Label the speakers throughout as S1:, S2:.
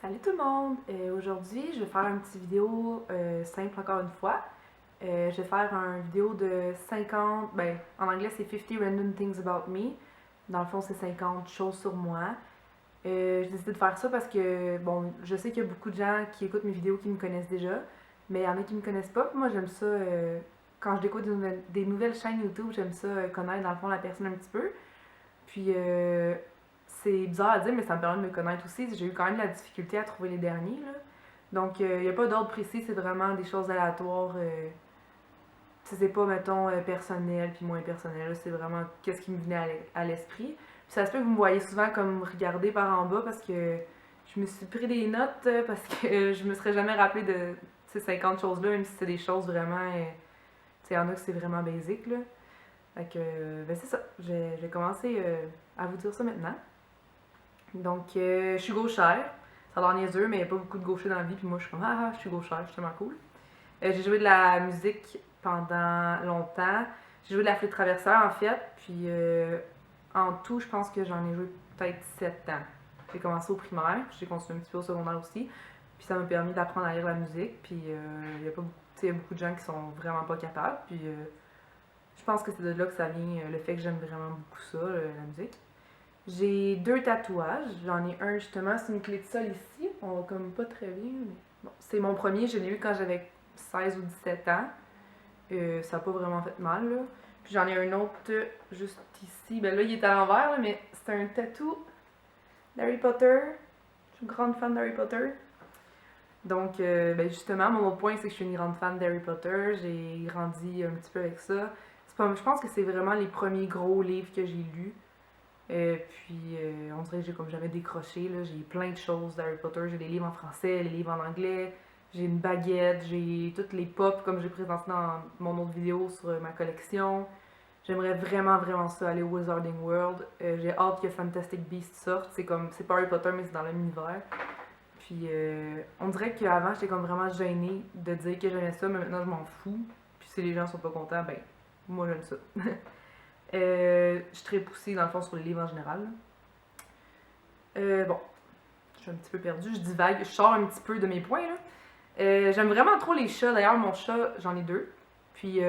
S1: Salut tout le monde! Aujourd'hui, je vais faire une petite vidéo simple encore une fois. Je vais faire une vidéo de 50, ben en anglais c'est 50 random things about me. Dans le fond, c'est 50 choses sur moi. J'ai décidé de faire ça parce que, bon, je sais qu'il y a beaucoup de gens qui écoutent mes vidéos qui me connaissent déjà, mais il y en a qui me connaissent pas. Puis moi, j'aime ça, quand je découvre des nouvelles chaînes YouTube, j'aime ça connaître dans le fond la personne un petit peu. Puis c'est bizarre à dire, mais ça me permet de me connaître aussi. J'ai eu quand même de la difficulté à trouver les derniers, là. Donc, il n'y a pas d'ordre précis, c'est vraiment des choses aléatoires. C'est pas, mettons, personnel puis moins personnel. C'est vraiment qu'est-ce qui me venait à l'esprit. Puis ça se peut que vous me voyez souvent comme regarder par en bas parce que je me suis pris des notes parce que je me serais jamais rappelé de ces 50 choses-là, même si c'est des choses vraiment. Tu sais, il y en a que c'est vraiment basique, là. Fait que, ben c'est ça. Je vais commencer à vous dire ça maintenant. Donc, je suis gauchère. Ça a l'air niaiseux, mais il n'y a pas beaucoup de gauchers dans la vie. Puis moi, je suis comme, ah, je suis gauchère, je suis tellement cool. J'ai joué de la musique pendant longtemps. J'ai joué de la flûte traversière, en fait. Puis, en tout, je pense que j'en ai joué peut-être 7 ans. J'ai commencé au primaire, puis j'ai continué un petit peu au secondaire aussi. Puis ça m'a permis d'apprendre à lire la musique. Puis, il y a pas beaucoup, il y a beaucoup de gens qui sont vraiment pas capables. Puis, je pense que c'est de là que ça vient, le fait que j'aime vraiment beaucoup ça, la musique. J'ai 2 tatouages. J'en ai un justement, c'est une clé de sol ici. On voit comme pas très bien, mais bon. C'est mon premier, je l'ai eu quand j'avais 16 ou 17 ans. Ça n'a pas vraiment fait mal, là. Puis j'en ai un autre juste ici. Ben là, il est à l'envers, là, mais c'est un tatou d'Harry Potter. Je suis une grande fan d'Harry Potter. Donc, ben justement, mon autre point, c'est que je suis une grande fan d'Harry Potter. J'ai grandi un petit peu avec ça. Je pense que c'est vraiment les premiers gros livres que j'ai lus. Puis, on dirait que j'ai comme jamais décroché, là. J'ai plein de choses d'Harry Potter. J'ai des livres en français, les livres en anglais. J'ai une baguette, j'ai toutes les pop comme j'ai présenté dans mon autre vidéo sur ma collection. J'aimerais vraiment, vraiment ça, aller au Wizarding World. J'ai hâte que Fantastic Beasts sorte. C'est pas Harry Potter, mais c'est dans le même univers. Puis, on dirait qu'avant, j'étais comme vraiment gênée de dire que j'aimais ça, mais maintenant, je m'en fous. Puis, si les gens sont pas contents, ben, moi, j'aime ça. Je tripe aussi, dans le fond, sur les livres en général. Bon, je suis un petit peu perdue, je divague, je sors un petit peu de mes points, là. J'aime vraiment trop les chats. D'ailleurs, mon chat, j'en ai 2. Puis,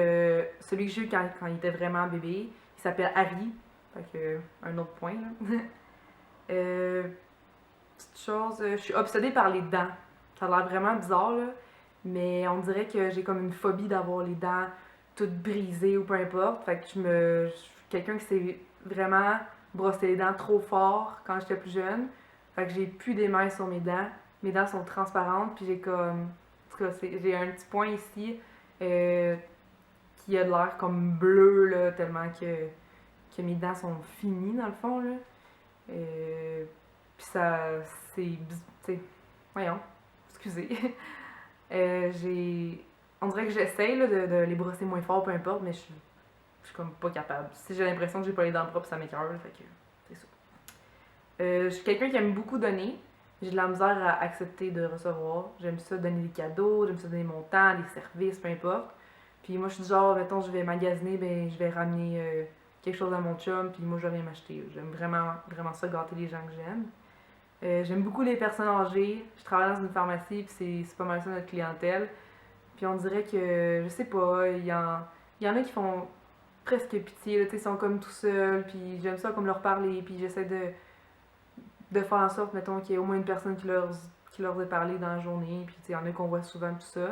S1: celui que j'ai eu quand il était vraiment bébé, il s'appelle Harry. Fait que, un autre point, là. Petite chose, je suis obsédée par les dents. Ça a l'air vraiment bizarre, là. Mais on dirait que j'ai comme une phobie d'avoir les dents toutes brisées ou peu importe. Fait que je suis quelqu'un qui s'est vraiment brossé les dents trop fort quand j'étais plus jeune. Fait que j'ai plus d'émail sur mes dents. Mes dents sont transparentes, puis j'ai comme. En tout cas, j'ai un petit point ici euh, qui a de l'air comme bleu, là, tellement que mes dents sont finies, dans le fond, là. Puis ça. C'est. Tu voyons. Excusez. J'ai. On dirait que j'essaye là, de les brosser moins fort, peu importe, mais je suis comme pas capable. Si j'ai l'impression que j'ai pas les dents propres, ça m'écoeure, fait que c'est ça. Je suis quelqu'un qui aime beaucoup donner. J'ai de la misère à accepter de recevoir. J'aime ça donner des cadeaux, j'aime ça donner mon temps, des services, peu importe. Puis moi, je suis du genre, mettons, je vais magasiner, ben je vais ramener quelque chose à mon chum, puis moi, je vais rien m'acheter. J'aime vraiment, vraiment ça, gâter les gens que j'aime. J'aime beaucoup les personnes âgées. Je travaille dans une pharmacie, puis c'est pas mal ça notre clientèle. Puis on dirait que, je sais pas, il y en a qui font presque pitié, là, tu sais, ils sont comme tout seuls, puis j'aime ça comme leur parler, puis j'essaie de faire en sorte, mettons, qu'il y ait au moins une personne qui leur ait parlé dans la journée, puis tu sais, il y en a qu'on voit souvent tout ça.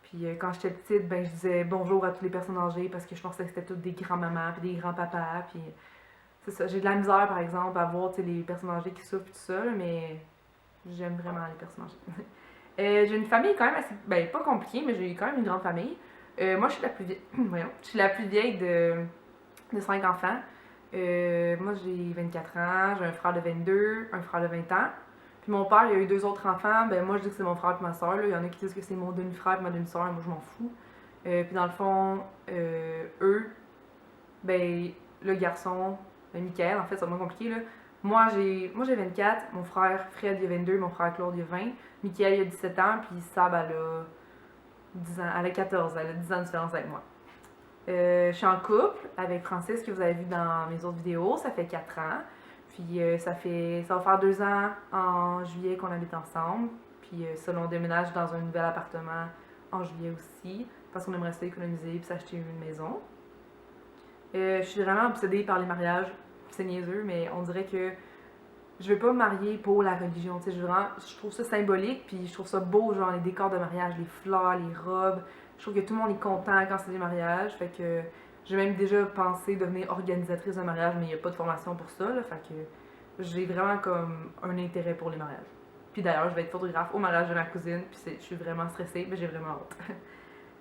S1: Puis quand j'étais petite, ben je disais bonjour à toutes les personnes âgées parce que je pensais que c'était toutes des grands-mamans, puis des grands-papas, puis c'est ça. J'ai de la misère, par exemple, à voir, tu sais, les personnes âgées qui souffrent, tout ça, mais j'aime vraiment les personnes âgées. J'ai une famille quand même assez, ben pas compliquée, mais j'ai quand même une grande famille. Moi, je suis la plus vieille, voyons, je suis la plus vieille de 5 enfants. Moi, j'ai 24 ans, j'ai un frère de 22, un frère de 20 ans. Puis mon père, il a eu 2 autres enfants. Ben moi, je dis que c'est mon frère et ma soeur. Il y en a qui disent que c'est mon demi-frère et ma demi-soeur. Moi, je m'en fous. Puis dans le fond, eux, ben le garçon, ben, Michael, en fait, c'est moins compliqué, là. Moi, j'ai 24, mon frère Fred, il a 22, mon frère Claude, il a 20. Michael, il a 17 ans, puis Sab, elle a 10 ans. Elle a 14, elle a 10 ans de différence avec moi. Je suis en couple avec Francis, que vous avez vu dans mes autres vidéos. Ça fait 4 ans. Puis ça va faire 2 ans en juillet qu'on habite ensemble. Puis ça, on déménage dans un nouvel appartement en juillet aussi, parce qu'on aimerait ça économiser puis s'acheter une maison. Je suis vraiment obsédée par les mariages. C'est niaiseux, mais on dirait que je veux pas me marier pour la religion. Tu sais, je trouve ça symbolique, puis je trouve ça beau, genre les décors de mariage, les fleurs, les robes. Je trouve que tout le monde est content quand c'est des mariages. Fait que j'ai même déjà pensé devenir organisatrice d'un mariage, mais il n'y a pas de formation pour ça. Là, fait que j'ai vraiment comme un intérêt pour les mariages. Puis d'ailleurs, je vais être photographe au mariage de ma cousine, puis je suis vraiment stressée, mais j'ai vraiment hâte.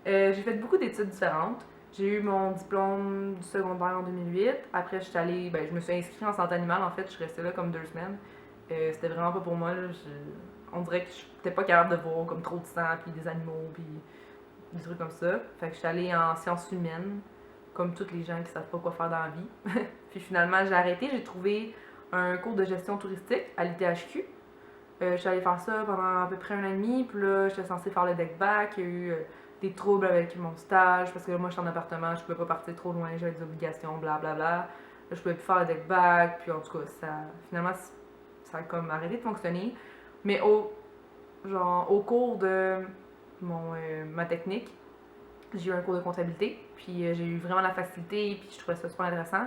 S1: J'ai fait beaucoup d'études différentes. J'ai eu mon diplôme du secondaire en 2008. Après, je me suis inscrite en santé animale. En fait, je suis restée là comme 2 semaines. C'était vraiment pas pour moi. Là. On dirait que je n'étais pas capable de voir comme trop de sang, puis des animaux, puis des trucs comme ça. Fait que je suis allée en sciences humaines, comme tous les gens qui savent pas quoi faire dans la vie. Puis finalement, j'ai arrêté. J'ai trouvé un cours de gestion touristique à l'ITHQ. Je suis allée faire ça pendant à peu près 1 an et demi. Puis là, j'étais censée faire le deck back. Il y a eu des troubles avec mon stage parce que là, moi, je suis en appartement. Je pouvais pas partir trop loin. J'avais des obligations, blablabla. Là, je pouvais plus faire le deck back. Puis en tout cas, finalement, ça a comme arrêté de fonctionner. Mais au cours de ma technique, j'ai eu un cours de comptabilité. Puis j'ai eu vraiment la facilité. Puis je trouvais ça super intéressant.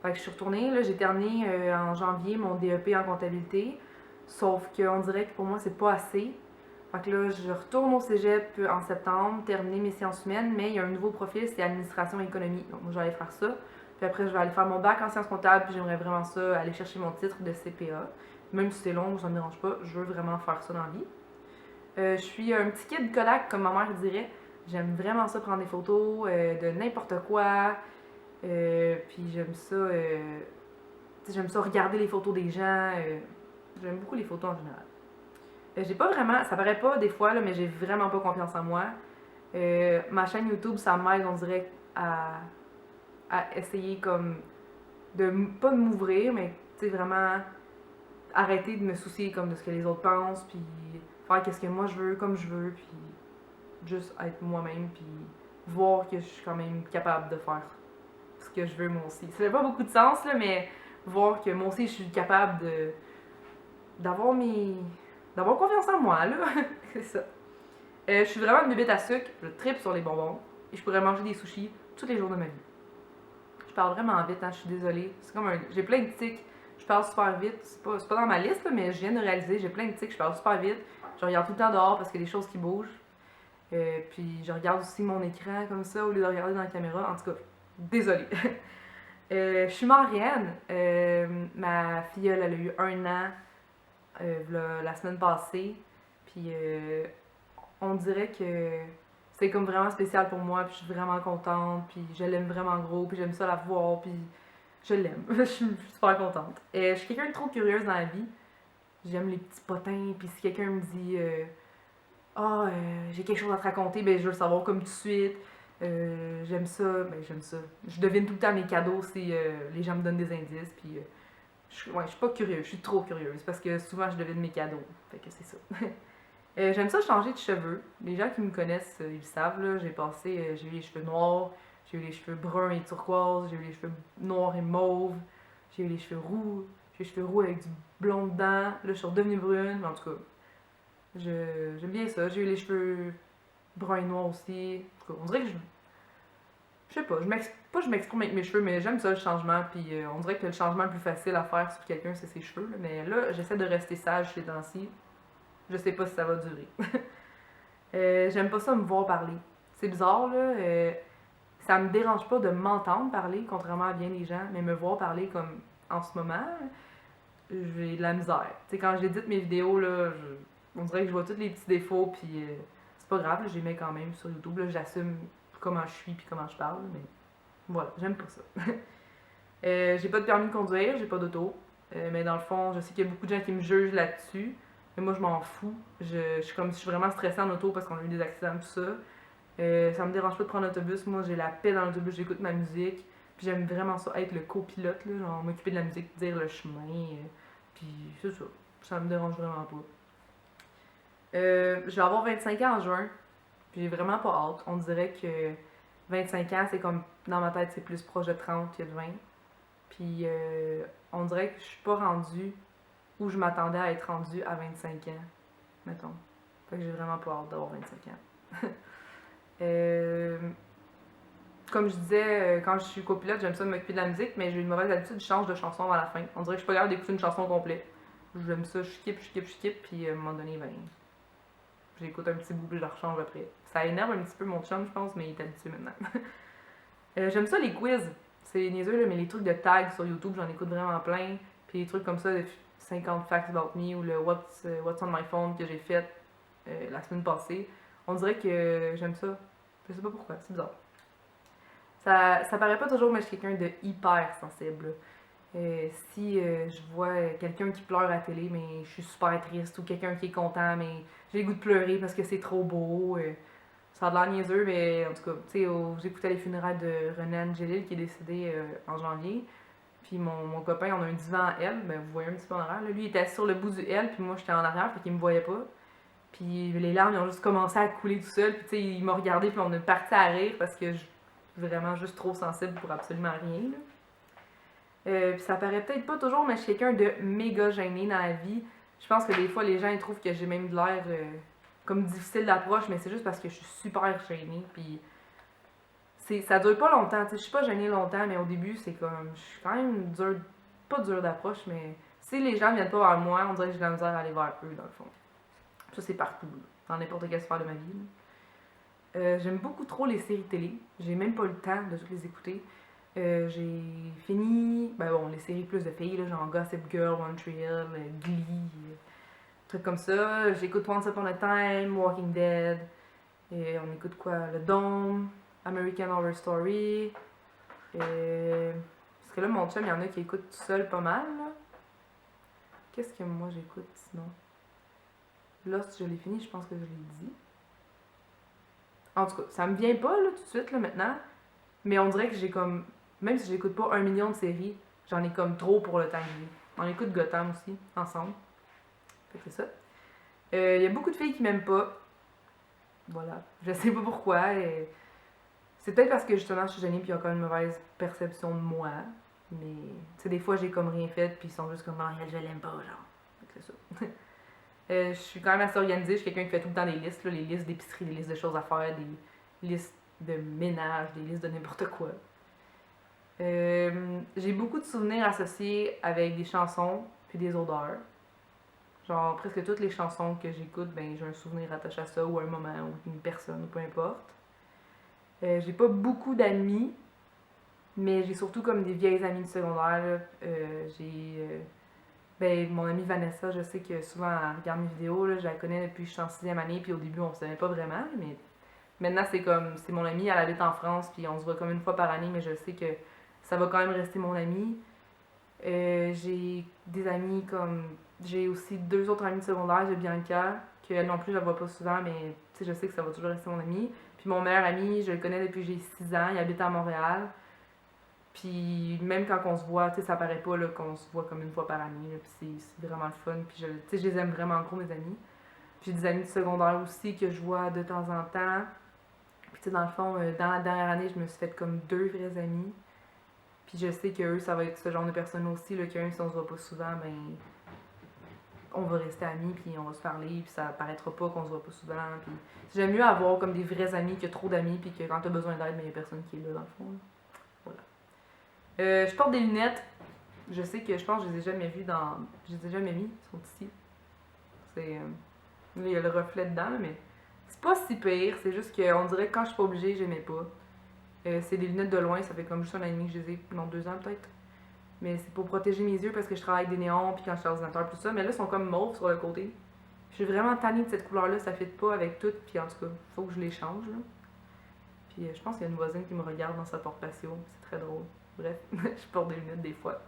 S1: Fait que je suis retournée. Là, j'ai terminé en janvier mon DEP en comptabilité. Sauf qu'on dirait que pour moi, c'est pas assez. Fait que là, je retourne au cégep en septembre, terminer mes sciences humaines, mais il y a un nouveau profil, c'est administration et économie. Donc, moi, je vais aller faire ça. Puis après, je vais aller faire mon bac en sciences comptables, puis j'aimerais vraiment ça, aller chercher mon titre de CPA. Même si c'est long, ça me dérange pas, je veux vraiment faire ça dans la vie. Je suis un petit kid Kodak, comme ma mère dirait. J'aime vraiment ça prendre des photos de n'importe quoi. Puis j'aime ça regarder les photos des gens. J'aime beaucoup les photos en général. J'ai pas vraiment, ça paraît pas des fois, là, mais j'ai vraiment pas confiance en moi. Ma chaîne YouTube, ça m'aide, on dirait, à essayer comme pas de m'ouvrir, mais tu sais, vraiment arrêter de me soucier comme de ce que les autres pensent, puis faire qu'est-ce que moi je veux, comme je veux, puis juste être moi-même, puis voir que je suis quand même capable de faire ce que je veux moi aussi. Ça fait pas beaucoup de sens, là, mais voir que moi aussi je suis capable d'avoir confiance en moi, là. C'est ça. Je suis vraiment une bébête à sucre, je tripe sur les bonbons, et je pourrais manger des sushis tous les jours de ma vie. Je parle vraiment vite, hein, je suis désolée. J'ai plein de tics, je parle super vite. C'est pas dans ma liste, là, mais je viens de réaliser, j'ai plein de tics, je parle super vite. Je regarde tout le temps dehors parce qu'il y a des choses qui bougent. Puis je regarde aussi mon écran comme ça au lieu de regarder dans la caméra. En tout cas, désolée. Je suis marienne. Ma filleule, elle a eu 1 an la semaine passée. Puis on dirait que c'est comme vraiment spécial pour moi. Puis je suis vraiment contente. Puis je l'aime vraiment gros. Puis j'aime ça la voir. Puis je l'aime. Je suis super contente. Je suis quelqu'un de trop curieuse dans la vie. J'aime les petits potins. Puis si quelqu'un me dit j'ai quelque chose à te raconter, ben je veux le savoir comme tout de suite. J'aime ça. Je devine tout le temps mes cadeaux si les gens me donnent des indices. Puis je suis pas curieuse, je suis trop curieuse parce que souvent je devine mes cadeaux. Fait que c'est ça. J'aime ça changer de cheveux. Les gens qui me connaissent, ils le savent. Là. J'ai eu les cheveux noirs, j'ai eu les cheveux bruns et turquoise, j'ai eu les cheveux noirs et mauve, j'ai eu les cheveux roux, j'ai eu les cheveux roux avec du blond dedans. Là, je suis redevenue brune, mais en tout cas, j'aime bien ça. J'ai eu les cheveux bruns et noirs aussi. En tout cas, on dirait que je sais pas, je m'exprime avec mes cheveux, mais j'aime ça le changement. Puis on dirait que le changement le plus facile à faire sur quelqu'un, c'est ses cheveux. Là. Mais là, j'essaie de rester sage ces temps-ci. Je sais pas si ça va durer. J'aime pas ça me voir parler. C'est bizarre, là. Ça me dérange pas de m'entendre parler, contrairement à bien des gens, mais me voir parler comme en ce moment, j'ai de la misère. Tu sais, quand j'édite mes vidéos, là, on dirait que je vois tous les petits défauts, puis c'est pas grave, je les mets quand même sur YouTube. Là, j'assume comment je suis puis comment je parle, mais voilà, j'aime pas ça. J'ai pas de permis de conduire, j'ai pas d'auto, mais dans le fond, je sais qu'il y a beaucoup de gens qui me jugent là-dessus. Mais moi, je m'en fous. Je suis vraiment stressée en auto parce qu'on a eu des accidents, tout ça. Ça me dérange pas de prendre l'autobus. Moi, j'ai la paix dans l'autobus, j'écoute ma musique. Puis j'aime vraiment ça, être le copilote, là, genre m'occuper de la musique, dire le chemin. Puis c'est ça. Ça me dérange vraiment pas. Je vais avoir 25 ans en juin. Puis j'ai vraiment pas hâte. On dirait que 25 ans, c'est comme, dans ma tête, c'est plus proche de 30 que de 20. Puis on dirait que je suis pas rendue où je m'attendais à être rendue à 25 ans, mettons. Fait que j'ai vraiment pas hâte d'avoir 25 ans. Euh, Comme je disais, quand je suis copilote, j'aime ça m'occuper de la musique, mais j'ai une mauvaise habitude, je change de chanson à la fin. On dirait que je suis pas capable d'écouter une chanson complète. J'aime ça, je skip, puis à un moment donné, ben, j'écoute un petit bout, puis je la rechange après. Ça énerve un petit peu mon chum, je pense, mais il est habitué maintenant. J'aime ça les quiz. C'est niaiseux, là, mais les trucs de tag sur YouTube, j'en écoute vraiment plein. Puis les trucs comme ça, de 50 facts about me ou le What's on my phone que j'ai fait la semaine passée. On dirait que j'aime ça. Je sais pas pourquoi, c'est bizarre. Ça paraît pas toujours, mais je suis quelqu'un de hyper sensible. Si je vois quelqu'un qui pleure à la télé, mais je suis super triste, ou quelqu'un qui est content, mais j'ai le goût de pleurer parce que c'est trop beau. Ça a l'air niaiseux, mais en tout cas, tu sais, j'écoutais les funérailles de René Angélil qui est décédé en janvier. Puis mon copain, on a un divan à L, ben vous voyez un petit peu en arrière. Là. Lui, il était assis sur le bout du L, puis moi, j'étais en arrière, fait qu'il me voyait pas. Puis les larmes, ils ont juste commencé à couler tout seul. Puis tu sais, il m'a regardé, puis on est parti à rire parce que je suis vraiment juste trop sensible pour absolument rien. Là. Puis ça paraît peut-être pas toujours, mais je suis quelqu'un de méga gêné dans la vie. Je pense que des fois, les gens ils trouvent que j'ai même de l'air comme difficile d'approche, mais c'est juste parce que je suis super gênée. Puis ça dure pas longtemps. Je suis pas gênée longtemps, mais au début, c'est comme. Je suis quand même dur, pas dur d'approche, mais si les gens viennent pas vers moi, on dirait que j'ai de la misère à aller vers eux, dans le fond. Ça, c'est partout, là, dans n'importe quelle sphère de ma vie. J'aime beaucoup trop les séries télé. J'ai même pas le temps de toutes les écouter. J'ai fini, ben bon, les séries plus de filles, là, genre Gossip Girl, One Tree Hill, Glee, trucs comme ça. J'écoute Once Upon a Time, Walking Dead, et on écoute quoi? Le Dome, American Horror Story. Parce que là, mon chum, il y en a qui écoutent tout seul pas mal. Là. Qu'est-ce que moi j'écoute sinon? Lost, je l'ai fini, je pense que je l'ai dit. En tout cas, ça me vient pas là, tout de suite là, maintenant, mais on dirait que j'ai comme. Même si j'écoute pas 1 million de séries, j'en ai comme trop pour le temps. On écoute Gotham aussi, ensemble. Fait que c'est ça. Il y a beaucoup de filles qui m'aiment pas. Voilà. Je sais pas pourquoi. C'est peut-être parce que justement je suis gênée puis ils ont quand même une mauvaise perception de moi. Mais, tu sais, des fois j'ai comme rien fait puis ils sont juste comme Marielle, je l'aime pas, genre. Fait que c'est ça. Je suis quand même assez organisée. Je suis quelqu'un qui fait tout le temps des listes, là, les listes d'épicerie, des listes de choses à faire, des listes de ménage, des listes de n'importe quoi. J'ai beaucoup de souvenirs associés avec des chansons puis des odeurs. Genre, presque toutes les chansons que j'écoute, ben j'ai un souvenir attaché à ça, ou à un moment, ou une personne, ou peu importe. J'ai pas beaucoup d'amis, mais j'ai surtout comme des vieilles amies de secondaire. Ben, mon amie Vanessa, je sais que souvent elle regarde mes vidéos, là, je la connais depuis que je suis en 6e année, puis au début on se connaît pas vraiment, mais maintenant c'est comme, c'est mon amie, elle habite en France, puis on se voit comme une fois par année, mais je sais que ça va quand même rester mon amie. J'ai des amis comme, j'ai aussi 2 autres amies de secondaire, j'ai Bianca, qu'elle non plus je la vois pas souvent, mais tu sais, je sais que ça va toujours rester mon amie. Puis mon meilleur ami, je le connais depuis que j'ai 6 ans, il habite à Montréal. Puis même quand on se voit, tu sais, ça paraît pas là, qu'on se voit comme une fois par année. Là, puis c'est vraiment le fun. Puis tu sais, je les aime vraiment gros, mes amis. Puis j'ai des amis de secondaire aussi que je vois de temps en temps. Puis tu sais, dans le fond, dans la dernière année, je me suis fait comme 2 vrais amis. Puis je sais qu'eux, ça va être ce genre de personnes aussi, là, qu'un, si on se voit pas souvent, ben on va rester amis, puis on va se parler, puis ça paraîtra pas qu'on se voit pas souvent. Puis j'aime mieux avoir comme des vrais amis que trop d'amis, puis que quand t'as besoin d'aide, ben y a personne qui est là, dans le fond. Là. Voilà. Je porte des lunettes. Je sais que je pense que je les ai jamais vues dans. Je les ai jamais mis, ils sont ici. C'est. Là, il y a le reflet dedans, mais c'est pas si pire. C'est juste qu'on dirait que quand je suis pas obligée, j'aimais pas. C'est des lunettes de loin, ça fait comme juste 1 an et demi que je les ai, non 2 ans peut-être. Mais c'est pour protéger mes yeux parce que je travaille avec des néons, puis quand je suis à l'ordinateur, tout ça. Mais là, ils sont comme mauves sur le côté. Je suis vraiment tannée de cette couleur-là, ça fit pas avec tout, puis en tout cas, faut que je les change. Là. Puis je pense qu'il y a une voisine qui me regarde dans sa porte patio, c'est très drôle. Bref, je porte des lunettes des fois.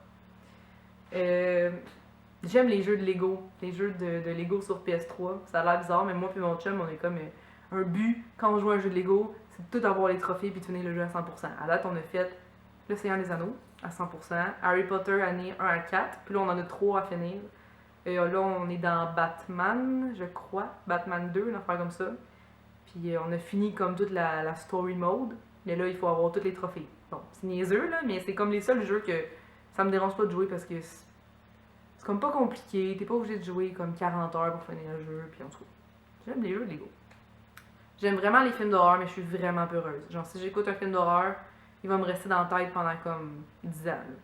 S1: J'aime les jeux de Lego. Les jeux de Lego sur PS3. Ça a l'air bizarre, mais moi et mon chum, on est comme un but quand on joue à un jeu de Lego, c'est de tout avoir les trophées puis de finir le jeu à 100%. À date, on a fait Le Seigneur des Anneaux à 100%, Harry Potter année 1 à 4, puis là on en a 3 à finir. Et là on est dans Batman, je crois, Batman 2, une affaire comme ça. Puis on a fini comme toute la story mode, mais là il faut avoir tous les trophées. Bon, c'est niaiseux là, mais c'est comme les seuls jeux que ça me dérange pas de jouer parce que c'est comme pas compliqué, t'es pas obligé de jouer comme 40 heures pour finir le jeu, puis en tout cas, j'aime les jeux de Lego. J'aime vraiment les films d'horreur, mais je suis vraiment peureuse. Genre, si j'écoute un film d'horreur, il va me rester dans la tête pendant comme 10 ans. Là.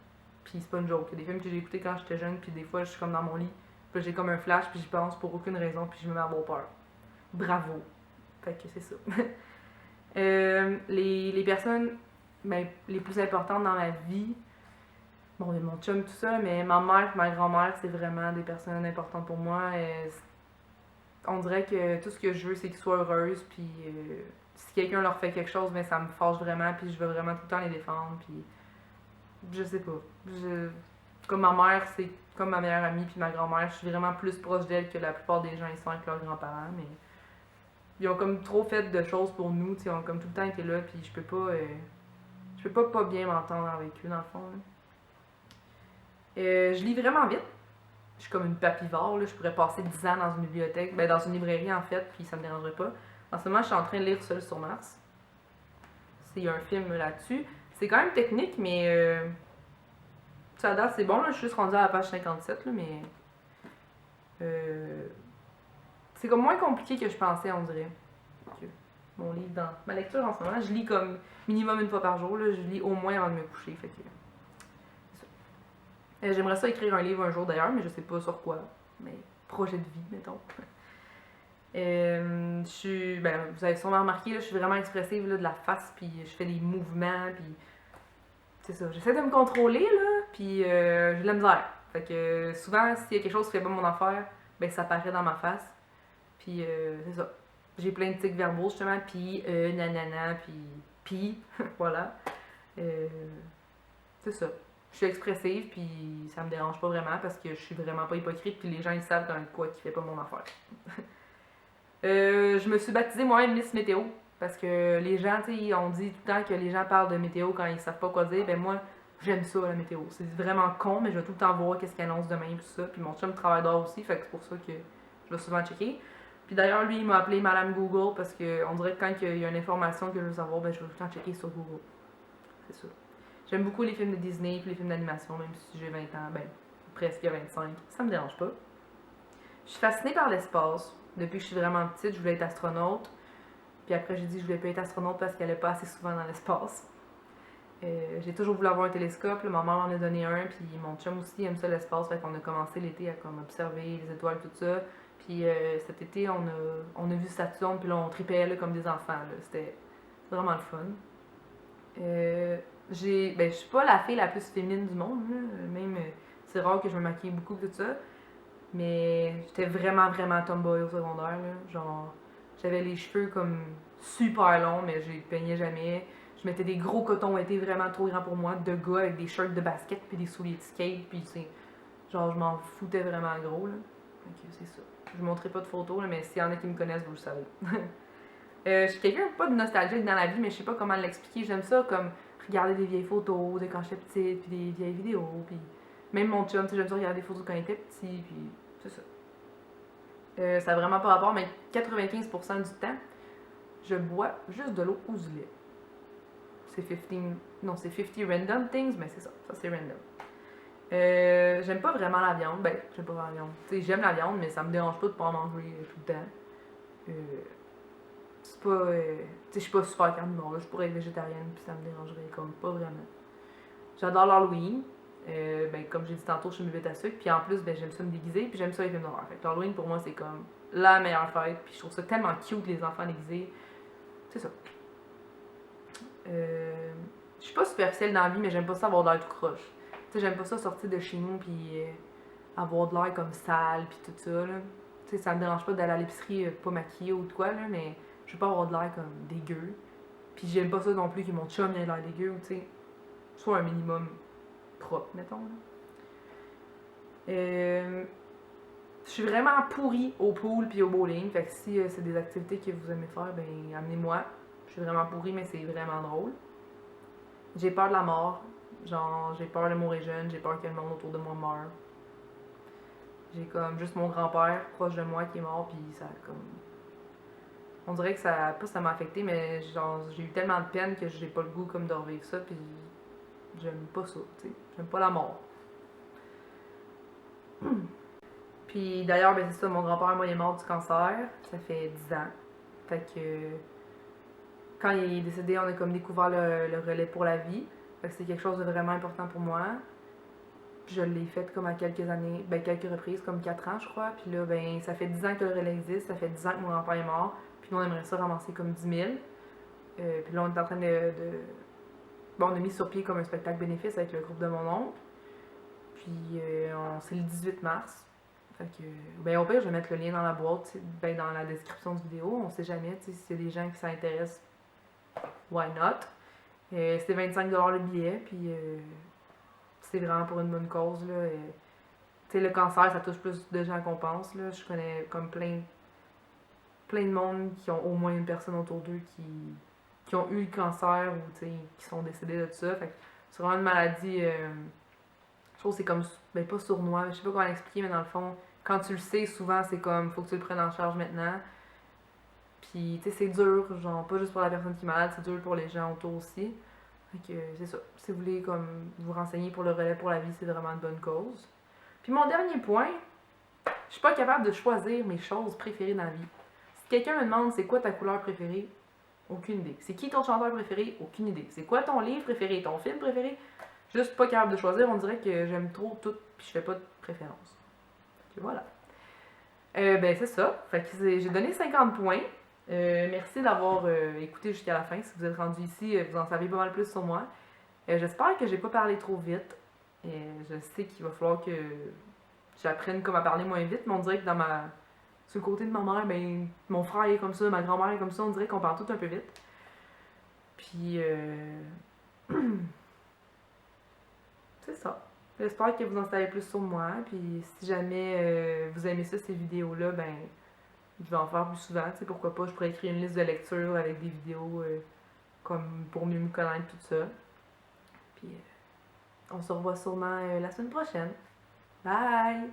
S1: Puis c'est pas une joke. Il y a des films que j'ai écoutés quand j'étais jeune, puis des fois, je suis comme dans mon lit, puis j'ai comme un flash, puis j'y pense pour aucune raison, puis je me mets à avoir peur. Bravo. Fait que c'est ça. Les personnes ben, les plus importantes dans ma vie, bon, il y a mon chum, tout ça, mais ma mère et ma grand-mère, c'est vraiment des personnes importantes pour moi. On dirait que tout ce que je veux, c'est qu'ils soient heureuses, puis si quelqu'un leur fait quelque chose, ben, ça me fâche vraiment, puis je veux vraiment tout le temps les défendre, puis je sais pas. Comme ma mère, c'est comme ma meilleure amie, puis ma grand-mère, je suis vraiment plus proche d'elle que la plupart des gens, ils sont avec leurs grands-parents, mais ils ont comme trop fait de choses pour nous, ils ont comme tout le temps été là, puis je peux pas bien m'entendre avec eux, dans le fond. Je lis vraiment vite. Je suis comme une papivore, là. Je pourrais passer 10 ans dans une bibliothèque, ben dans une librairie en fait, puis ça me dérangerait pas. En ce moment, je suis en train de lire Seul sur Mars. C'est un film là-dessus. C'est quand même technique, mais ça date, c'est bon, là. Je suis juste rendue à la page 57, là, mais c'est comme moins compliqué que je pensais, on dirait. Que mon livre dans ma lecture en ce moment, je lis comme minimum une fois par jour, là. Je lis au moins avant de me coucher, fait que j'aimerais ça écrire un livre un jour d'ailleurs, mais je sais pas sur quoi. Mais projet de vie, mettons. Je suis, ben, vous avez sûrement remarqué, là, je suis vraiment expressive là, de la face, puis je fais des mouvements, puis c'est ça. J'essaie de me contrôler, là, puis j'ai de la misère. Fait que souvent, s'il y a quelque chose qui fait pas mon affaire, ben ça paraît dans ma face. Puis c'est ça. J'ai plein de tics verbaux, justement, puis nanana, puis voilà. C'est ça. Je suis expressive, puis ça me dérange pas vraiment parce que je suis vraiment pas hypocrite, puis les gens ils savent dans quoi qui fait pas mon affaire. Je me suis baptisée moi-même Miss Météo parce que les gens, tu sais, on dit tout le temps que les gens parlent de météo quand ils savent pas quoi dire. Ben moi, j'aime ça la météo. C'est vraiment con, mais je vais tout le temps voir qu'est-ce qu'ils annoncent demain et tout ça. Puis mon chum travaille dehors aussi, fait que c'est pour ça que je vais souvent checker. Puis d'ailleurs, lui, il m'a appelé Madame Google parce que on dirait que quand il y a une information que je veux savoir, ben je vais tout le temps checker sur Google. C'est ça. J'aime beaucoup les films de Disney et les films d'animation, même si j'ai 20 ans, ben presque 25. Ça me dérange pas. Je suis fascinée par l'espace. Depuis que je suis vraiment petite, je voulais être astronaute. Puis après, j'ai dit que je voulais pas être astronaute parce qu'elle n'est pas assez souvent dans l'espace. J'ai toujours voulu avoir un télescope. Là, ma mère m'en a donné un. Puis mon chum aussi aime ça l'espace. Fait qu'on a commencé l'été à comme, observer les étoiles, tout ça. Puis cet été, on a vu Saturne. Puis là, on tripait là, comme des enfants. C'était vraiment le fun. Je suis pas la fille la plus féminine du monde. Là. Même, c'est rare que je me maquille beaucoup, tout ça. Mais j'étais vraiment, vraiment tomboy au secondaire. Là. Genre, j'avais les cheveux comme super longs, mais je les peignais jamais. Je mettais des gros cotons été vraiment trop grands pour moi, de gars avec des shirts de basket puis des souliers de skate. Puis c'est. Genre, je m'en foutais vraiment gros. Là. Donc, c'est ça. Je vous montrerai pas de photos, là, mais s'il y en a qui me connaissent, vous le savez. Je suis quelqu'un pas de nostalgique dans la vie, mais je sais pas comment l'expliquer. J'aime ça comme regarder des vieilles photos de quand j'étais petite, puis des vieilles vidéos, puis même mon chum, j'aime ça regarder des photos quand il était petit, puis c'est ça. Ça n'a vraiment pas rapport, mais 95% du temps, je bois juste de l'eau aux lait. C'est 15, non, c'est 50 random things, mais c'est ça, c'est random. J'aime pas vraiment la viande, ben, j'aime pas vraiment la viande. Tu sais, j'aime la viande, mais ça me dérange pas de pas en manger tout le temps. C'est pas. Tu sais, je suis pas super carnivore, là. Je pourrais être végétarienne, puis ça me dérangerait comme pas vraiment. J'adore l'Halloween. Ben, comme j'ai dit tantôt, je suis une bébête à sucre. Puis en plus, ben, j'aime ça me déguiser, puis j'aime ça les films d'horreur. Fait que l'Halloween, pour moi, c'est comme la meilleure fête. Puis je trouve ça tellement cute, les enfants déguisés. C'est ça. Je suis pas superficielle dans la vie, mais j'aime pas ça avoir de l'air tout croche. Tu sais, j'aime pas ça sortir de chez nous, puis avoir de l'air comme sale, puis tout ça, là. Tu sais, ça me dérange pas d'aller à l'épicerie pas maquillée ou de quoi, là, mais je veux pas avoir de l'air comme dégueu. Puis j'aime pas ça non plus que mon chum ait l'air dégueu, tu sais. Soit un minimum propre, mettons. Je suis vraiment pourrie au pool puis au bowling. Fait que si c'est des activités que vous aimez faire, ben amenez-moi. Je suis vraiment pourrie, mais c'est vraiment drôle. J'ai peur de la mort. Genre, j'ai peur de mourir jeune, j'ai peur que le monde autour de moi meure. J'ai comme juste mon grand-père proche de moi qui est mort, puis ça comme. On dirait que ça. Pas ça m'a affecté, mais genre, j'ai eu tellement de peine que j'ai pas le goût comme de revivre ça, puis j'aime pas ça, tu sais. J'aime pas la mort. Puis d'ailleurs, ben c'est ça, mon grand-père, moi, il est mort du cancer. Ça fait 10 ans. Fait que quand il est décédé, on a comme découvert le relais pour la vie. Fait que c'est quelque chose de vraiment important pour moi. Je l'ai fait comme à quelques années, ben quelques reprises, comme 4 ans je crois. Puis là, ben ça fait 10 ans que le relais existe, ça fait 10 ans que mon grand-père est mort. Puis nous, on aimerait ça ramasser comme 10 000. Puis là, on est en train Bon, on a mis sur pied comme un spectacle bénéfice avec le groupe de mon oncle. Puis c'est le 18 mars. Fait que, ben au pire, je vais mettre le lien dans la boîte, ben dans la description du vidéo. On sait jamais, tu sais, s'il y a des gens qui s'intéressent, why not? C'est 25$ le billet, puis c'est vraiment pour une bonne cause, là. Tu sais, le cancer, ça touche plus de gens qu'on pense, là. Je connais comme plein de monde qui ont au moins une personne autour d'eux qui ont eu le cancer ou, tu sais, qui sont décédés de tout ça. Fait que c'est vraiment une maladie, je trouve que c'est comme, ben pas sournois, je sais pas comment l'expliquer, mais dans le fond, quand tu le sais, souvent, c'est comme, faut que tu le prennes en charge maintenant. Puis, tu sais, c'est dur, genre, pas juste pour la personne qui est malade, c'est dur pour les gens autour aussi. Fait que, c'est ça. Si vous voulez, comme, vous renseigner pour le relais pour la vie, c'est vraiment une bonne cause. Puis, mon dernier point, je suis pas capable de choisir mes choses préférées dans la vie. Si quelqu'un me demande c'est quoi ta couleur préférée, aucune idée. C'est qui ton chanteur préféré, aucune idée. C'est quoi ton livre préféré, ton film préféré, juste pas capable de choisir. On dirait que j'aime trop tout, puis je fais pas de préférence. Fait que voilà. Ben, c'est ça. Fait que j'ai donné 50 points. Merci d'avoir écouté jusqu'à la fin. Si vous êtes rendu ici, vous en savez pas mal plus sur moi. J'espère que j'ai pas parlé trop vite. Je sais qu'il va falloir que j'apprenne comme à parler moins vite, mais on dirait que sur le côté de ma mère, ben, mon frère est comme ça, ma grand-mère est comme ça, on dirait qu'on parle tout un peu vite. Puis, c'est ça. J'espère que vous en savez plus sur moi. Puis, si jamais vous aimez ça, ces vidéos-là, ben, je vais en faire plus souvent. Tu sais, pourquoi pas, je pourrais écrire une liste de lecture avec des vidéos comme pour mieux me connaître, tout ça. Puis, on se revoit sûrement la semaine prochaine. Bye!